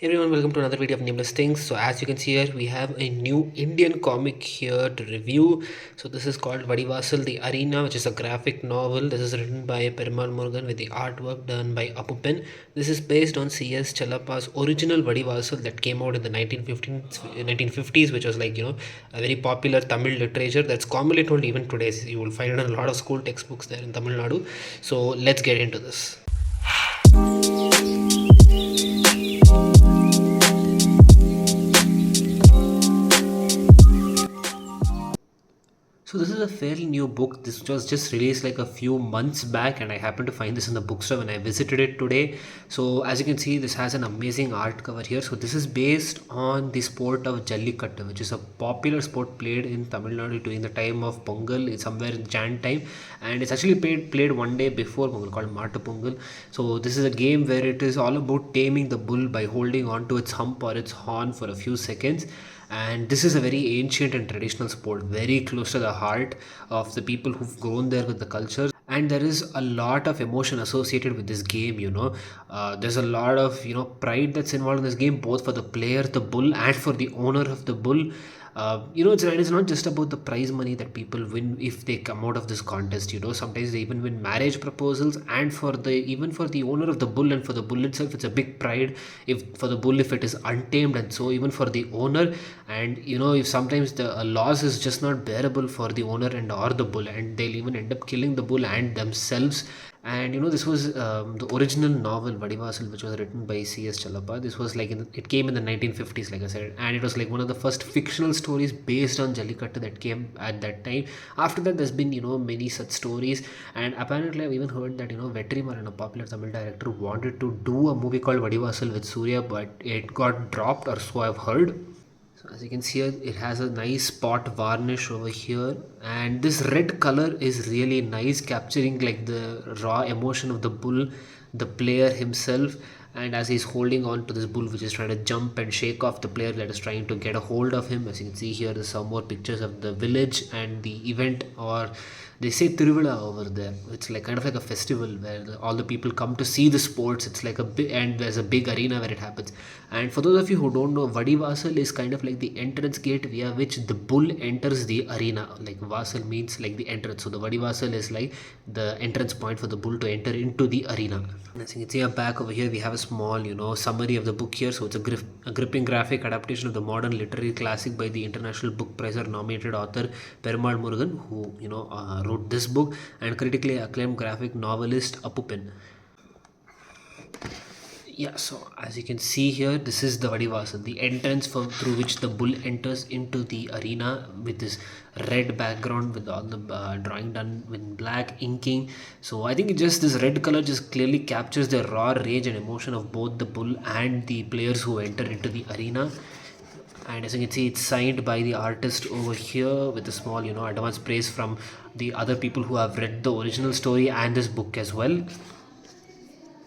Everyone, welcome to another video of Nameless Things. So as you can see here, we have a new Indian comic here to review. So this is called Vaadivaasal, the Arena, which is a graphic novel. This is written by Perumal Murugan with the artwork done by Appupen. This is based on C.S Chellappa's original Vaadivaasal that came out in the 1950s, which was a very popular Tamil literature that's commonly told even today. You will find it in a lot of school textbooks there in Tamil Nadu. So let's get into this. So this is a fairly new book. This was just released like a few months back, and I happened to find this in the bookstore when I visited it today. So as you can see, this has an amazing art cover here. So this is based on the sport of Jallikattu, which is a popular sport played in Tamil Nadu during the time of Pongal. It's somewhere in Jan time, and it's actually played one day before Pongal, called Mata Pongal. So this is a game where it is all about taming the bull by holding on to its hump or its horn for a few seconds. And this is a very ancient and traditional sport, very close to the heart of the people who've grown there with the culture. And there is a lot of emotion associated with this game. There's a lot of pride that's involved in this game, both for the player, the bull, and for the owner of the bull. It's not just about the prize money that people win if they come out of this contest. Sometimes they even win marriage proposals, and even for the owner of the bull and for the bull itself, it's a big pride if for the bull if it is untamed, and so even for the owner. And if sometimes the loss is just not bearable for the owner and or the bull, and they'll even end up killing the bull and themselves. And this was the original novel Vaadivaasal, which was written by C.S Chellappa. This was it came in the 1950s, like I said, and it was like one of the first fictional stories based on Jallikattu that came at that time. After that, there's been many such stories, and apparently I've even heard that Vetrimaran, a popular Tamil director, wanted to do a movie called Vaadivaasal with Surya, but it got dropped, or so I've heard. So as you can see here, it has a nice spot varnish over here, and this red color is really nice, capturing like the raw emotion of the bull, the player himself. And as he's holding on to this bull, which is trying to jump and shake off the player that is trying to get a hold of him. As you can see here, there's some more pictures of the village and the event, or they say Tiruvila over there. It's like kind of like a festival where all the people come to see the sports. It's like a big, and there's a big arena where it happens. And for those of you who don't know, Vaadivaasal is kind of like the entrance gate via which the bull enters the arena. Like Vasal means like the entrance, so the Vaadivaasal is like the entrance point for the bull to enter into the arena. As you can see up back over here, we have a small summary of the book here. So it's a gripping graphic adaptation of the modern literary classic by the International Book Prize nominated author Perumal Murugan, who wrote this book, and critically acclaimed graphic novelist Appupen. Yeah, so as you can see here, this is the Vaadivaasal, the entrance through which the bull enters into the arena, with this red background with all the drawing done with black inking. So I think this red color just clearly captures the raw rage and emotion of both the bull and the players who enter into the arena. And as you can see, it's signed by the artist over here with a small advance praise from the other people who have read the original story and this book as well.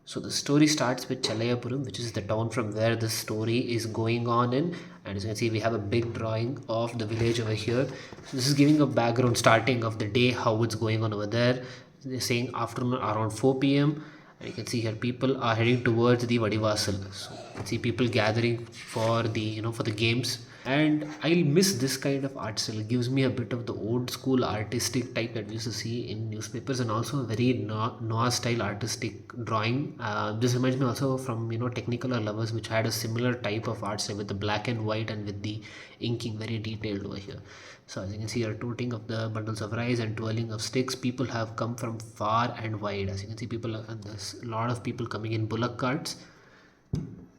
So the story starts with Chellappa, which is the town from where the story is going on in. And as you can see, we have a big drawing of the village over here. So this is giving a background starting of the day, how it's going on over there. They're saying afternoon around 4 p.m. And you can see here people are heading towards the Vaadivaasal. So you can see people gathering for the for the games. And I'll miss this kind of art style. It gives me a bit of the old school artistic type that we used to see in newspapers, and also a very noir style artistic drawing. This reminds me also from Technicolor Lovers, which had a similar type of art style with the black and white and with the inking very detailed over here. So as you can see here, toting of the bundles of rice and twirling of sticks, people have come from far and wide. As you can see, there's a lot of people coming in bullock carts.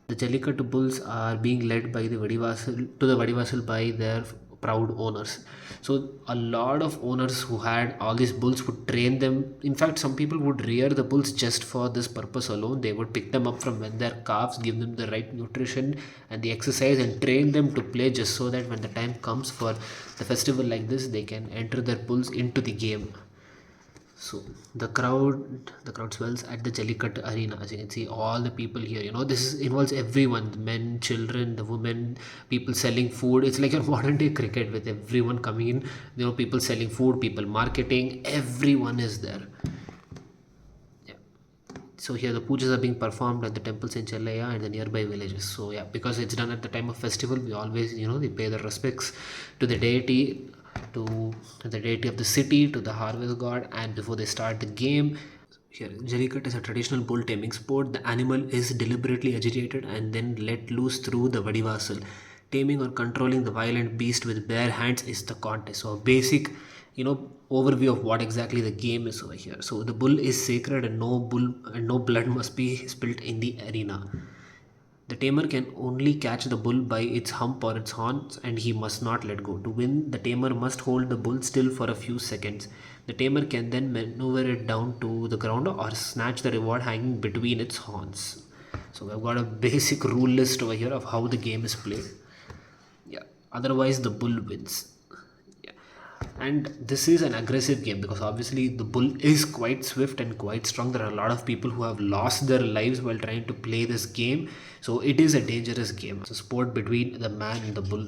The Jallikattu bulls are being led by the Vaadivaasal by their proud owners. So a lot of owners who had all these bulls would train them. In fact, some people would rear the bulls just for this purpose alone. They would pick them up from when they're calves, give them the right nutrition and the exercise, and train them to play, just so that when the time comes for the festival like this, they can enter their bulls into the game. So the crowd swells at the Jallikattu arena. As you can see, all the people here, involves everyone: the men, children, the women, people selling food. It's like a modern day cricket with everyone coming in. People selling food, people marketing, everyone is there. Yeah. So here the pujas are being performed at the temples in Chellaya and the nearby villages. So yeah, because it's done at the time of festival, we always, they pay the respects to the deity, to the deity of the city, to the harvest god, and before they start the game. Here, Jallikattu is a traditional bull taming sport. The animal is deliberately agitated and then let loose through the Vaadivaasal. Taming or controlling the violent beast with bare hands is the contest. So, a basic, overview of what exactly the game is over here. So, the bull is sacred, and no blood must be spilt in the arena. The tamer can only catch the bull by its hump or its horns, and he must not let go. To win, the tamer must hold the bull still for a few seconds. The tamer can then maneuver it down to the ground or snatch the reward hanging between its horns. So we've got a basic rule list over here of how the game is played. Yeah. Otherwise, the bull wins. Yeah. And this is an aggressive game because obviously the bull is quite swift and quite strong. There are a lot of people who have lost their lives while trying to play this game. So it is a dangerous game. It's a sport between the man and the bull.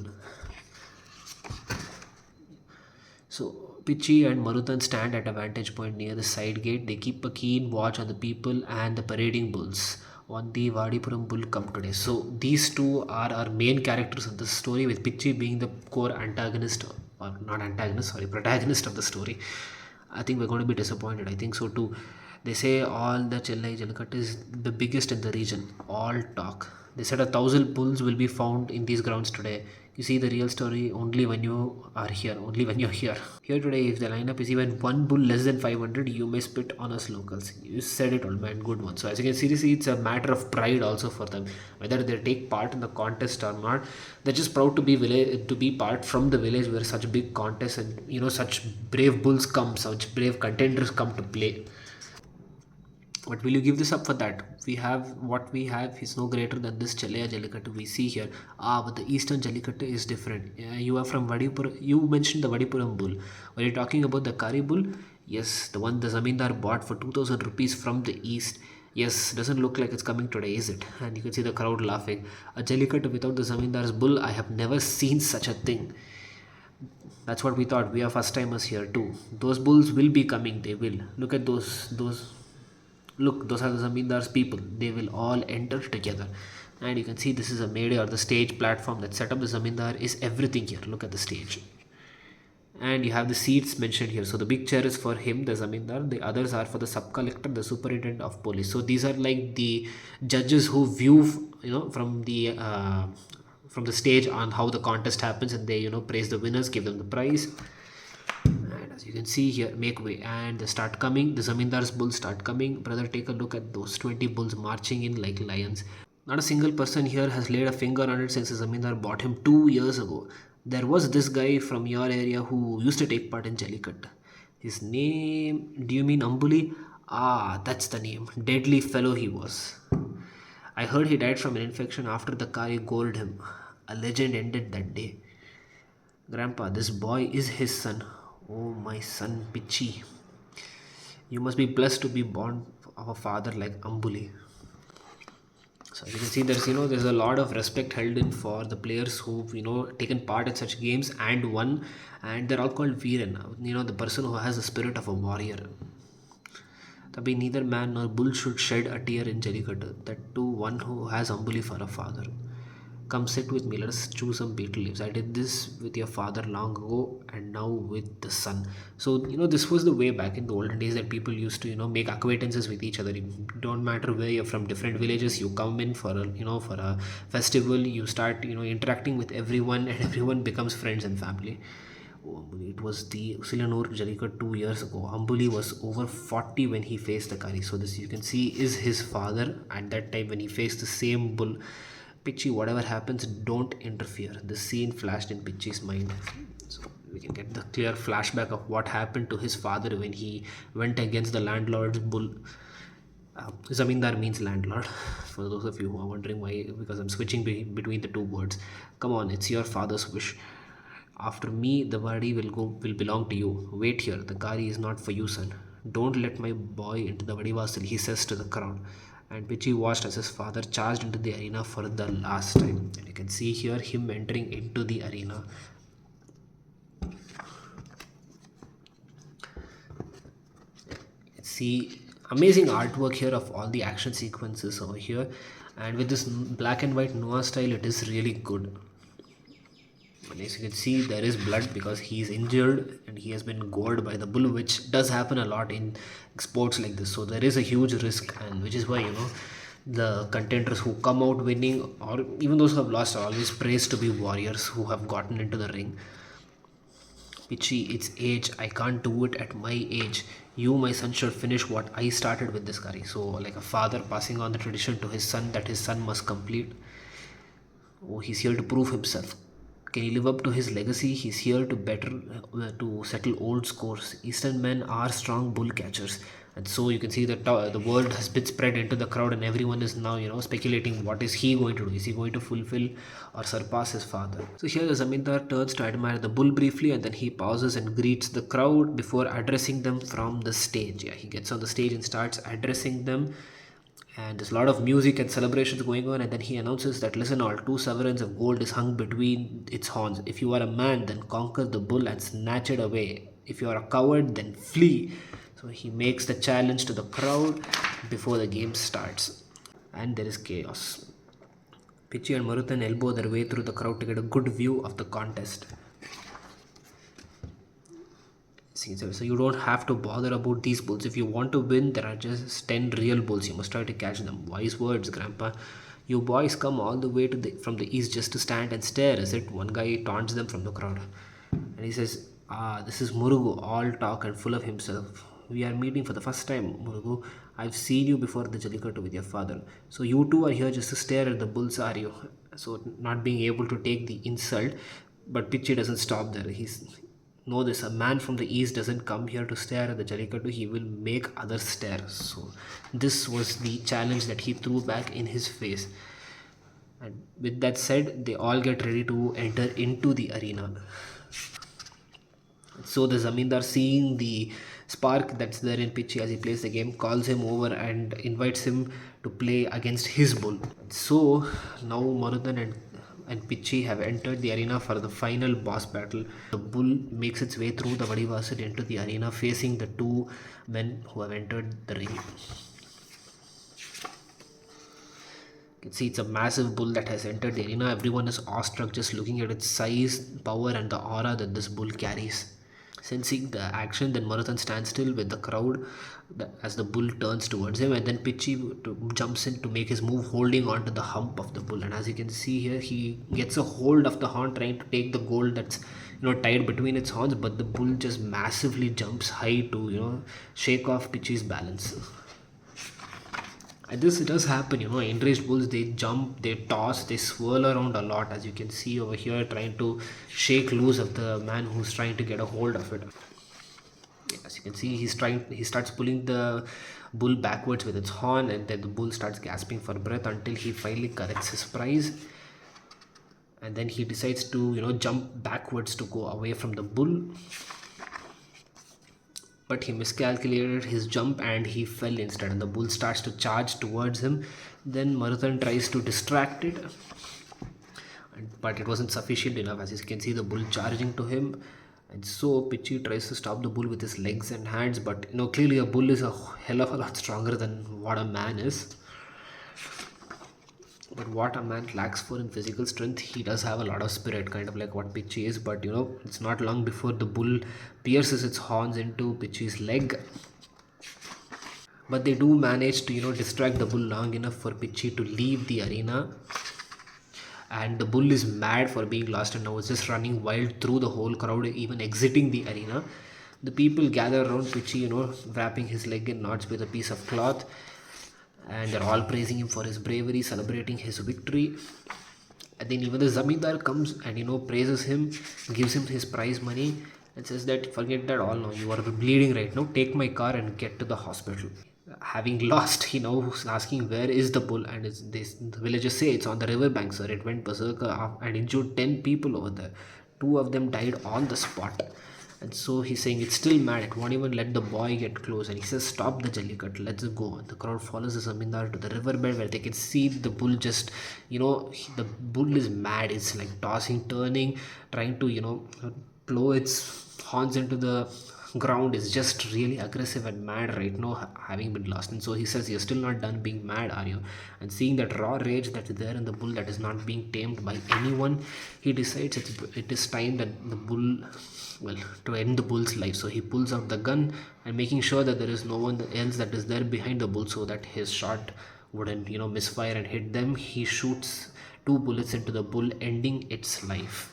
So Pichi and Marutan stand at a vantage point near the side gate. They keep a keen watch on the people and the parading bulls on the Vaadipuram bull come today. So these two are our main characters of the story, with Pichi being the core antagonist, or not antagonist, sorry, protagonist of the story. I think we're going to be disappointed. I think so too. They say all the Chennai Jallikattu is the biggest in the region. All talk. They said 1,000 bulls will be found in these grounds today. You see the real story only when you are here, only when you're here. Here today, if the lineup is even one bull less than 500, you may spit on us locals. You said it, old man, good one. So as you can see, it's a matter of pride also for them. Whether they take part in the contest or not, they're just proud to be part from the village where such big contests and such brave bulls come, such brave contenders come to play. But will you give this up for that? We have what we have is no greater than this Chellaya Jallikattu we see here. But the Eastern Jallikattu is different. You are from Vadipuram. You mentioned the Vadipuram bull. Were you talking about the Kari bull? Yes, the one the Zamindar bought for 2000 rupees from the East. Yes, doesn't look like it's coming today, is it? And you can see the crowd laughing. A Jallikattu without the Zamindar's bull, I have never seen such a thing. That's what we thought. We are first timers here too. Those bulls will be coming. They will. Look at those. Look, those are the Zamindar's people. They will all enter together. And you can see this is a Mede, or the stage platform that set up the Zamindar is everything here. Look at the stage. And you have the seats mentioned here. So the big chair is for him, the Zamindar. The others are for the sub collector, the superintendent of police. So these are like the judges who view, from the stage on how the contest happens, and they praise the winners, give them the prize. And as you can see here, make way, and they start coming. The Zamindar's bulls start coming. Brother, take a look at those 20 bulls marching in like lions. Not a single person here has laid a finger on it since the Zamindar bought him 2 years ago. There was this guy from your area who used to take part in Jallikattu. His name, do you mean Ambuli? Ah, that's the name. Deadly fellow he was. I heard he died from an infection after the car gored him. A legend ended that day. Grandpa, this boy is his son. Oh, my son Pichi. You must be blessed to be born of a father like Ambuli. So you can see there's a lot of respect held in for the players who've taken part in such games and won, and they're all called Veeran. The person who has the spirit of a warrior. Tabi neither man nor bull should shed a tear in Jallikattu. That too one who has Ambuli for a father. Come sit with me, let us chew some betel leaves. I did this with your father long ago, and now with the son. So, this was the way back in the olden days that people used to, make acquaintances with each other. It don't matter where you're from, different villages, you come in for a festival, you start, interacting with everyone, and everyone becomes friends and family. Oh, it was the Usilanur Jallikattu 2 years ago. Ambuli was over 40 when he faced the Kari. So this you can see is his father at that time when he faced the same bull. Pichi, whatever happens, don't interfere. The scene flashed in Pichi's mind. So we can get the clear flashback of what happened to his father when he went against the landlord's bull. Zamindar means landlord. For those of you who are wondering why, because I'm switching between the two words. Come on, it's your father's wish. After me, the body will belong to you. Wait here. The Kari is not for you, son. Don't let my boy into the Vaadivaasal, he says to the crowd. And Pichi watched as his father charged into the arena for the last time. And you can see here him entering into the arena. See, amazing artwork here of all the action sequences over here, and with this black and white noir style, it is really good. And as you can see, there is blood because he is injured and he has been gored by the bull, which does happen a lot in sports like this. So there is a huge risk, and which is why, the contenders who come out winning, or even those who have lost, are always praised to be warriors who have gotten into the ring. Pichi, it's age. I can't do it at my age. You, my son, should finish what I started with this curry. So, like a father passing on the tradition to his son that his son must complete. Oh, he's here to prove himself. Can he live up to his legacy? He's here to settle old scores. Eastern men are strong bull catchers, and so you can see that the word has been spread into the crowd, and everyone is now speculating what is he going to do? Is he going to fulfill or surpass his father? So here the zamindar turns to admire the bull briefly, and then he pauses and greets the crowd before addressing them from the stage. Yeah, he gets on the stage and starts addressing them, and there's a lot of music and celebrations going on, and then he announces that, listen all, two sovereigns of gold is hung between its horns. If you are a man, then conquer the bull and snatch it away. If you are a coward, then flee. So he makes the challenge to the crowd before the game starts, and there is chaos. Pichi and Marutan elbow their way through the crowd to get a good view of the contest. So you don't have to bother about these bulls. If you want to win, there are just 10 real bulls. You must try to catch them. Wise words, Grandpa. You boys come all the way from the east just to stand and stare, is it? One guy taunts them from the crowd. And he says, this is Murugu, all talk and full of himself. We are meeting for the first time, Murugu. I've seen you before the Jallikattu with your father. So you two are here just to stare at the bulls, are you? So not being able to take the insult, but Pichi doesn't stop there. Know this, a man from the east doesn't come here to stare at the Jallikattu, he will make others stare. So this was the challenge that he threw back in his face. And with that said, they all get ready to enter into the arena. So the zamindar, seeing the spark that's there in Pichi as he plays the game, calls him over and invites him to play against his bull. So now Marudan and Pichi have entered the arena for the final boss battle. The bull makes its way through the Vaadivaasal into the arena, facing the two men who have entered the ring. You can see it's a massive bull that has entered the arena. Everyone is awestruck just looking at its size, power, and the aura that this bull carries. Sensing the action, then Marutan stands still with the crowd as the bull turns towards him, and then Pichi jumps in to make his move, holding on to the hump of the bull. And as you can see here, he gets a hold of the horn, trying to take the gold that's tied between its horns, but the bull just massively jumps high to shake off Pichi's balance. And this does happen, enraged bulls, they jump, they toss, they swirl around a lot, as you can see over here, trying to shake loose of the man who's trying to get a hold of it. As you can see, he starts pulling the bull backwards with its horn, and then the bull starts gasping for breath until he finally corrects his prize. And then he decides to, jump backwards to go away from the bull. But he miscalculated his jump and he fell instead, and the bull starts to charge towards him. Then Marutan tries to distract it, but it wasn't sufficient enough. As you can see, the bull charging to him, and so Pichi tries to stop the bull with his legs and hands, but clearly a bull is a hell of a lot stronger than what a man is. But what a man lacks for in physical strength, he does have a lot of spirit, kind of like what Pichi is. But it's not long before the bull pierces its horns into Pichi's leg. But they do manage to distract the bull long enough for Pichi to leave the arena. And the bull is mad for being lost, and now is just running wild through the whole crowd, even exiting the arena. The people gather around Pichi, wrapping his leg in knots with a piece of cloth, and they're all praising him for his bravery, celebrating his victory. And then even the zamindar comes and praises him, gives him his prize money, and says that, forget that all now, you are bleeding right now, take my car and get to the hospital. Having lost, he now is asking where is the bull, and the villagers say it's on the river bank, sir. It went berserker and injured 10 people over there. 2 of them died on the spot. And so he's saying it's still mad, it won't even let the boy get close. And he says, stop the Jallikattu, let's go. And the crowd follows the zamindar to the riverbed, where they can see the bull just, the bull is mad. It's like tossing, turning, trying to, blow its horns into the ground is just really aggressive and mad right now, having been lost. And so he says, "You're still not done being mad, are you?" And seeing that raw rage that is there in the bull that is not being tamed by anyone, he decides it is time that the bull, well, to end the bull's life. So he pulls out the gun and making sure that there is no one else that is there behind the bull, so that his shot wouldn't, misfire and hit them. He shoots two bullets into the bull, ending its life.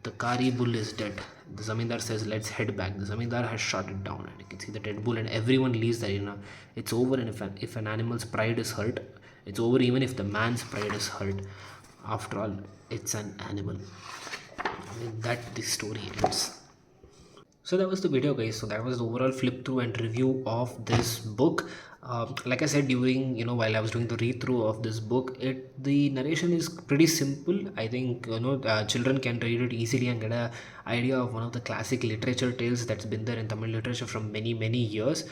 The Kari bull is dead. The Zamindar says, "Let's head back." The Zamindar has shot it down, and you can see the dead bull, and everyone leaves the arena. It's over, and if an animal's pride is hurt, it's over even if the man's pride is hurt. After all, it's an animal. With that, the story ends. So that was the video, guys. So that was the overall flip through and review of this book. Like I said, during, while I was doing the read through of this book, the narration is pretty simple. I think, children can read it easily and get a idea of one of the classic literature tales that's been there in Tamil literature from many years.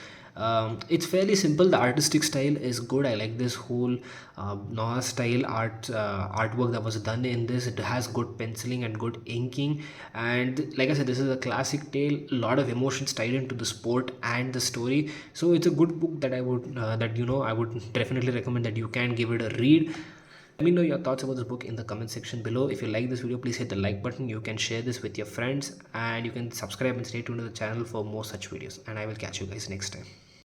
It's fairly simple. The artistic style is good. I like this whole Noah style artwork that was done in this. It has good penciling and good inking, and like I said, this is a classic tale. A lot of emotions tied into the sport and the story. So it's a good book that I would definitely recommend that you can give it a read. Let me know your thoughts about this book in the comment section below. If you like this video, please hit the like button. You can share this with your friends, and you can subscribe and stay tuned to the channel for more such videos. And I will catch you guys next time.